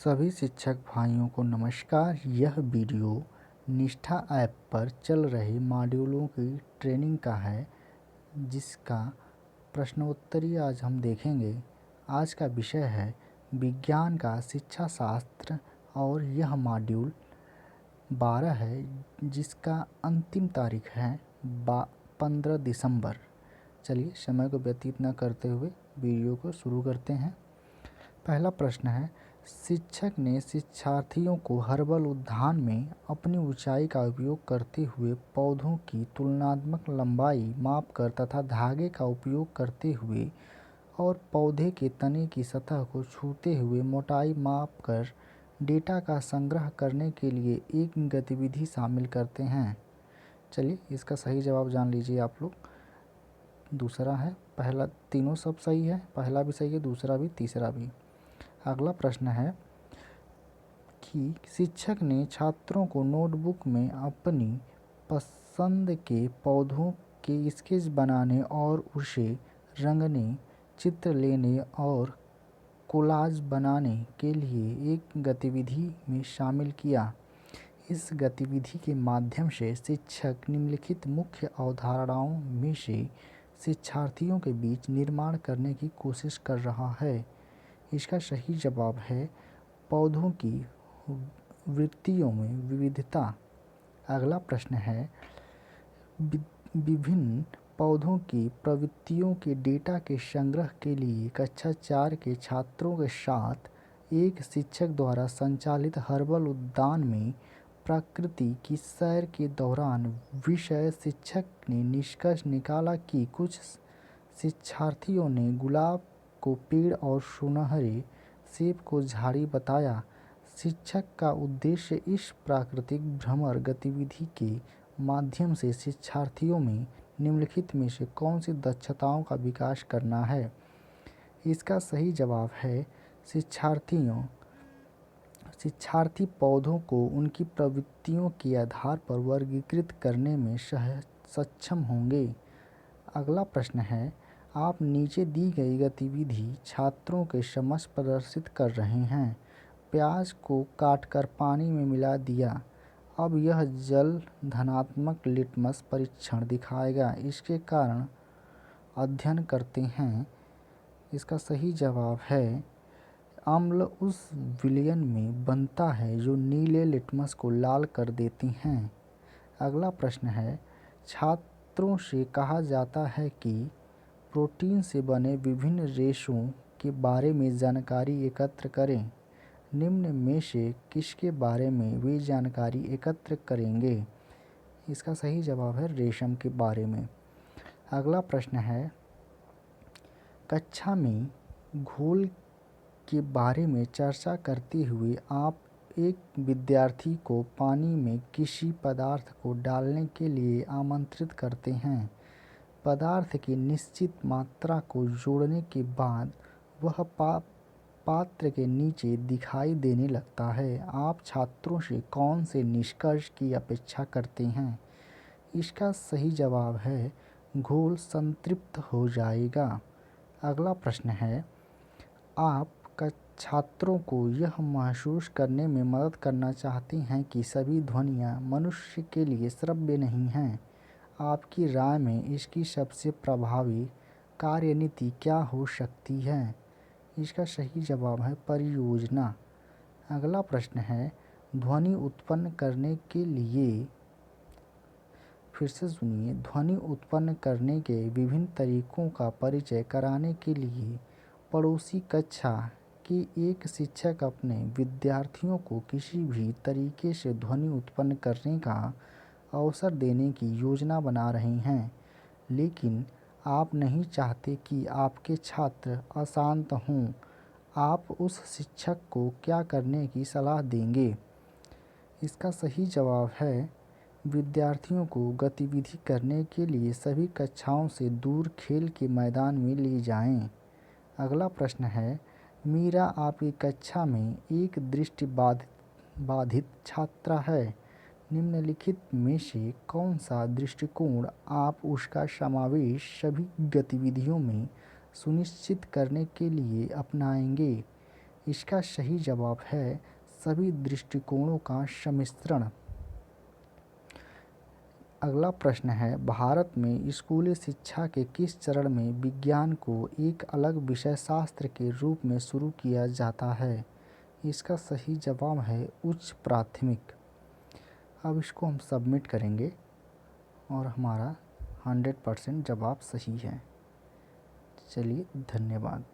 सभी शिक्षक भाइयों को नमस्कार। यह वीडियो निष्ठा ऐप पर चल रहे मॉड्यूलों की ट्रेनिंग का है, जिसका प्रश्नोत्तरी आज हम देखेंगे। आज का विषय है विज्ञान का शिक्षा शास्त्र और यह मॉड्यूल 12 है, जिसका अंतिम तारीख है 15 दिसंबर। चलिए समय को व्यतीत न करते हुए वीडियो को शुरू करते हैं। पहला प्रश्न है, शिक्षक ने शिक्षार्थियों को हर्बल उद्यान में अपनी ऊंचाई का उपयोग करते हुए पौधों की तुलनात्मक लंबाई मापकर तथा धागे का उपयोग करते हुए और पौधे के तने की सतह को छूते हुए मोटाई मापकर डेटा का संग्रह करने के लिए एक गतिविधि शामिल करते हैं। चलिए इसका सही जवाब जान लीजिए आप लोग। दूसरा है, पहला तीनों सब सही है, पहला भी सही है, दूसरा भी, तीसरा भी। अगला प्रश्न है कि शिक्षक ने छात्रों को नोटबुक में अपनी पसंद के पौधों के स्केच बनाने और उसे रंगने, चित्र लेने और कोलाज बनाने के लिए एक गतिविधि में शामिल किया। इस गतिविधि के माध्यम से शिक्षक निम्नलिखित मुख्य अवधारणाओं में से शिक्षार्थियों के बीच निर्माण करने की कोशिश कर रहा है। इसका सही जवाब है पौधों की वृत्तियों में विविधता। अगला प्रश्न है, विभिन्न पौधों की प्रवृत्तियों के डेटा के संग्रह के लिए कक्षा 4 के छात्रों के साथ एक शिक्षक द्वारा संचालित हर्बल उद्यान में प्रकृति की सैर के दौरान विषय शिक्षक ने निष्कर्ष निकाला कि कुछ शिक्षार्थियों ने गुलाब को पेड़ और सुनहरे सेब को झाड़ी बताया। शिक्षक का उद्देश्य इस प्राकृतिक भ्रमण गतिविधि के माध्यम से शिक्षार्थियों में निम्नलिखित में से कौन सी दक्षताओं का विकास करना है। इसका सही जवाब है शिक्षार्थी पौधों को उनकी प्रवृत्तियों के आधार पर वर्गीकृत करने में सक्षम होंगे। अगला प्रश्न है, आप नीचे दी गई गतिविधि छात्रों के समक्ष प्रदर्शित कर रहे हैं। प्याज को काटकर पानी में मिला दिया। अब यह जल धनात्मक लिटमस परीक्षण दिखाएगा। इसके कारण अध्ययन करते हैं। इसका सही जवाब है अम्ल उस विलयन में बनता है जो नीले लिटमस को लाल कर देती हैं। अगला प्रश्न है, छात्रों से कहा जाता है कि प्रोटीन से बने विभिन्न रेशों के बारे में जानकारी एकत्र करें। निम्न में से किसके बारे में वे जानकारी एकत्र करेंगे। इसका सही जवाब है रेशम के बारे में। अगला प्रश्न है, कक्षा में घोल के बारे में चर्चा करते हुए आप एक विद्यार्थी को पानी में किसी पदार्थ को डालने के लिए आमंत्रित करते हैं। पदार्थ की निश्चित मात्रा को जोड़ने के बाद वह पात्र के नीचे दिखाई देने लगता है। आप छात्रों से कौन से निष्कर्ष की अपेक्षा करते हैं। इसका सही जवाब है घोल संतृप्त हो जाएगा। अगला प्रश्न है, आप छात्रों को यह महसूस करने में मदद करना चाहते हैं कि सभी ध्वनियाँ मनुष्य के लिए श्रव्य नहीं हैं। आपकी राय में इसकी सबसे प्रभावी कार्यनीति क्या हो सकती है। इसका सही जवाब है परियोजना। अगला प्रश्न है, ध्वनि उत्पन्न करने के लिए, फिर से सुनिए, ध्वनि उत्पन्न करने के विभिन्न तरीकों का परिचय कराने के लिए पड़ोसी कक्षा के एक शिक्षक अपने विद्यार्थियों को किसी भी तरीके से ध्वनि उत्पन्न करने का अवसर देने की योजना बना रहे हैं, लेकिन आप नहीं चाहते कि आपके छात्र अशांत हों। आप उस शिक्षक को क्या करने की सलाह देंगे। इसका सही जवाब है विद्यार्थियों को गतिविधि करने के लिए सभी कक्षाओं से दूर खेल के मैदान में ले जाएं। अगला प्रश्न है, मीरा आपकी कक्षा में एक दृष्टिबाधित छात्रा है। निम्नलिखित में से कौन सा दृष्टिकोण आप उसका समावेश सभी गतिविधियों में सुनिश्चित करने के लिए अपनाएंगे। इसका सही जवाब है सभी दृष्टिकोणों का सम्मिश्रण। अगला प्रश्न है, भारत में स्कूली शिक्षा के किस चरण में विज्ञान को एक अलग विषय शास्त्र के रूप में शुरू किया जाता है? इसका सही जवाब है उच्च प्राथमिक। अब इसको हम सबमिट करेंगे और हमारा 100% जवाब सही है। चलिए, धन्यवाद।